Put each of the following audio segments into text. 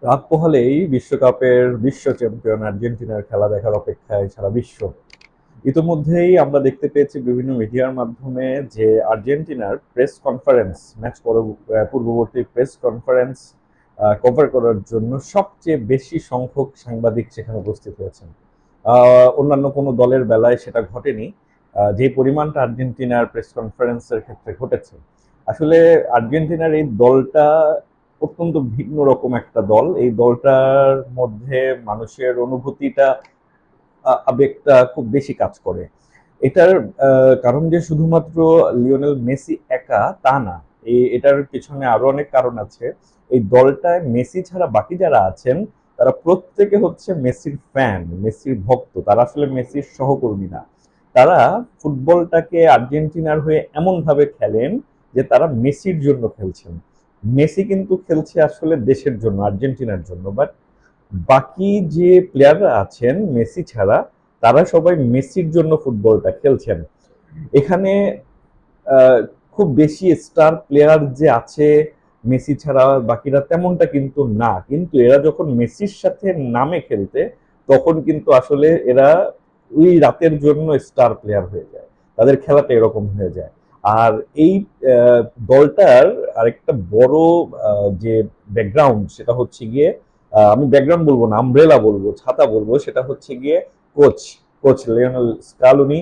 রাত পোহালেই বিশ্বকাপের বিশ্ব চ্যাম্পিয়ন আর্জেন্টিনার খেলা দেখার অপেক্ষায় সারা বিশ্ব। ইতোমধ্যেই আমরা দেখতে পেয়েছি বিভিন্ন মিডিয়ার মাধ্যমে যে আর্জেন্টিনার প্রেস কনফারেন্স, পূর্ববর্তী প্রেস কনফারেন্স কভার করার জন্য সবচেয়ে বেশি সংখ্যক সাংবাদিক সেখানে উপস্থিত হয়েছেন। অন্যান্য কোনো দলের বেলায় সেটা ঘটেনি, যে পরিমাণটা আর্জেন্টিনার প্রেস কনফারেন্সের ক্ষেত্রে ঘটেছে। আসলে আর্জেন্টিনার এই দলটা অত্যন্ত ভিন্ন রকম একটা দল। এই দলটার মধ্যে মানুষের অনুভূতিটা, আবেগটা খুব বেশি কাজ করে। এটার কারণ যে শুধুমাত্র লিওনেল মেসি একা তা না। এটার পেছনে আরো অনেক কারণ আছে। এই দলটায় মেসি ছাড়া বাকি যারা আছেন তারা প্রত্যেকে হচ্ছে মেসির ফ্যান, মেসির ভক্ত। তারা আসলে মেসির সহকর্মী না। তারা ফুটবলটাকে আর্জেন্টিনার হয়ে এমনভাবে খেলেন যে তারা মেসির জন্য খেলছেন। মেসি কিন্তু খেলছে আসলে দেশের জন্য, আর্জেন্টিনার জন্য। বাট বাকি যে প্লেয়াররা আছেন মেসি ছাড়া, তারা সবাই মেসির জন্য ফুটবলটা খেলছেন। এখানে আহ, খুব বেশি স্টার প্লেয়ার যে আছে মেসি ছাড়া বাকিরা, তেমনটা কিন্তু না। কিন্তু এরা যখন মেসির সাথে নামে খেলতে, তখন কিন্তু আসলে এরা ওই রাতের জন্য স্টার প্লেয়ার হয়ে যায়। তাদের খেলাটা এরকম হয়ে যায়। আর এই আহ, দলটার আরেকটা বড় যে ব্যাকগ্রাউন্ড, সেটা হচ্ছে গিয়ে, আমি ব্যাকগ্রাউন্ড বলবো না, আমব্রেলা বলবো, ছাতা বলবো, সেটা হচ্ছে গিয়ে কোচ কোচ লিওনেল স্কালোনি।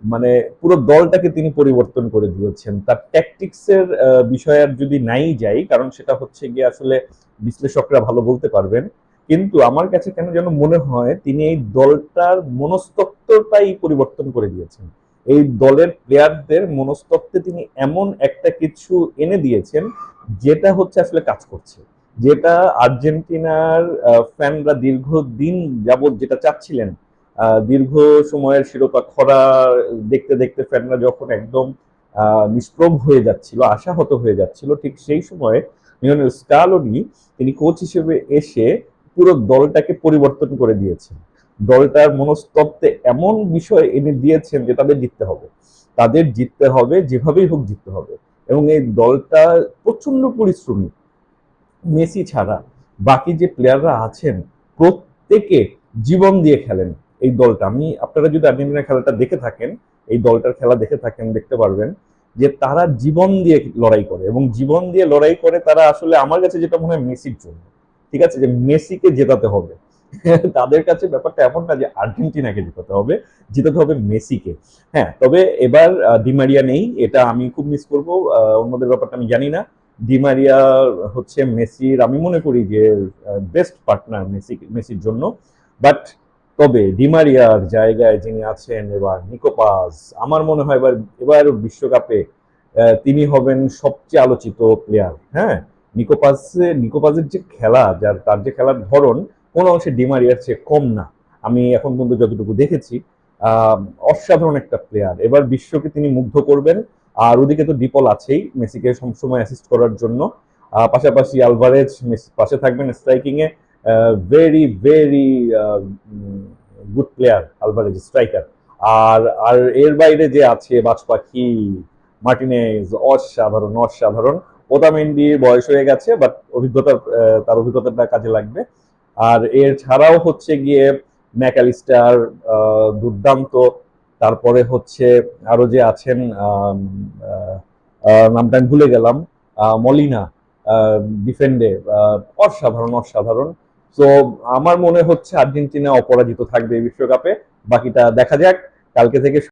মানে পুরো দলটাকে তিনি পরিবর্তন করে দিয়েছেন। তার ট্যাকটিক্সের বিষয়ে আর যদি নাই যাই, কারণ সেটা হচ্ছে গিয়ে আসলে বিশ্লেষকরা ভালো বলতে পারবেন। কিন্তু আমার কাছে কেন যেন মনে হয় তিনি এই দলটার মনস্তত্ত্বটাই পরিবর্তন করে দিয়েছেন। এই দলের প্লেয়ারদের মনস্তত্ত্বে তিনি এমন একটা কিছু এনে দিয়েছেন যেটা হচ্ছে আসলে কাজ করছে, যেটা আর্জেন্টিনার ফ্যানরা দীর্ঘদিন যাবৎ যেটা চাচ্ছিলেন। দীর্ঘ সময়ের শিরোপা খরা দেখতে দেখতে ফ্যানরা যখন একদম নিষ্প্রভ হয়ে যাচ্ছিল, আশাহত হয়ে যাচ্ছিল, ঠিক সেই সময়ে লিওনেল স্কালোনি তিনি কোচ হিসেবে এসে পুরো দলটাকে পরিবর্তন করে দিয়েছেন। দলটার মনস্তত্ত্বে এমন বিষয় এনে দিয়েছেন যে তাদের জিততে হবে, তাদের জিততে হবে, যেভাবেই হোক জিততে হবে। এবং এই দলটা প্রচন্ড পরিশ্রমী। মেসি ছাড়া বাকি যে প্লেয়াররা আছেন প্রত্যেকে জীবন দিয়ে খেলেন এই দলটা। আপনারা যদি আর্জেন্টিনার খেলাটা দেখে থাকেন, এই দলটার খেলা দেখে থাকেন, দেখতে পারবেন যে তারা জীবন দিয়ে লড়াই করে, এবং জীবন দিয়ে লড়াই করে তারা আসলে, আমার কাছে যেটা মনে হয়, মেসির জন্য। ঠিক আছে, যে মেসিকে জেতাতে হবে। তাদের কাছে ব্যাপারটা এমন না যে আর্জেন্টিনাকে জেতাতে হবে, জেতাতে হবে মেসিকে। হ্যাঁ, তবে এবার ডিমারিয়া নেই, এটা আমি খুব মিস করবো। অন্যদের ব্যাপারটা আমি জানি না। ডিমারিয়া হচ্ছে মেসির, আমি মনে করি যে বেস্ট পার্টনার মেসির জন্য। বাট তবে ডিমারিয়ার জায়গায় যিনি আছেন এবার, নিকোপাস, আমার মনে হয় এবার এবার বিশ্বকাপে তিনি হবেন সবচেয়ে আলোচিত প্লেয়ার। হ্যাঁ, নিকোপাসের যে খেলা, তার যে খেলার ধরন, কোনো অংশে ডিমারিয়ার চেয়ে কম না। আমি এখন পর্যন্ত যতটুকু দেখেছি, আহ, অসাধারণ একটা প্লেয়ার। এবার বিশ্বকে তিনি মুগ্ধ করবেন। আর ওদিকে তো ডিপল আছেই মেসিকে সবসময় অ্যাসিস্ট করার জন্য। পাশাপাশি আলভারেজ মেসি পাশে থাকবেন স্ট্রাইকিং এ। Very very good player Alvarez, striker. আর আর এর বাইরে যে আছে বাজপাখি, মার্টিনেজ, অসাধারণ অসাধারণ। ওটামেন্ডির বয়স হয়ে গেছে, বাট তার অভিজ্ঞতাটা কাজে লাগবে। আর এর ছাড়াও হচ্ছে গিয়ে ম্যাকালিস্টার, দুর্দান্ত। তারপরে হচ্ছে আরো যে আছেন, নামটা আমি ভুলে গেলাম, মলিনা, ডিফেন্ডে অসাধারণ অসাধারণ। তো আমার মনে হচ্ছে আর্জেন্টিনা অপরাজিত থাকবে এই বিশ্বকাপে। বাকিটা দেখা যাক কালকে থেকে।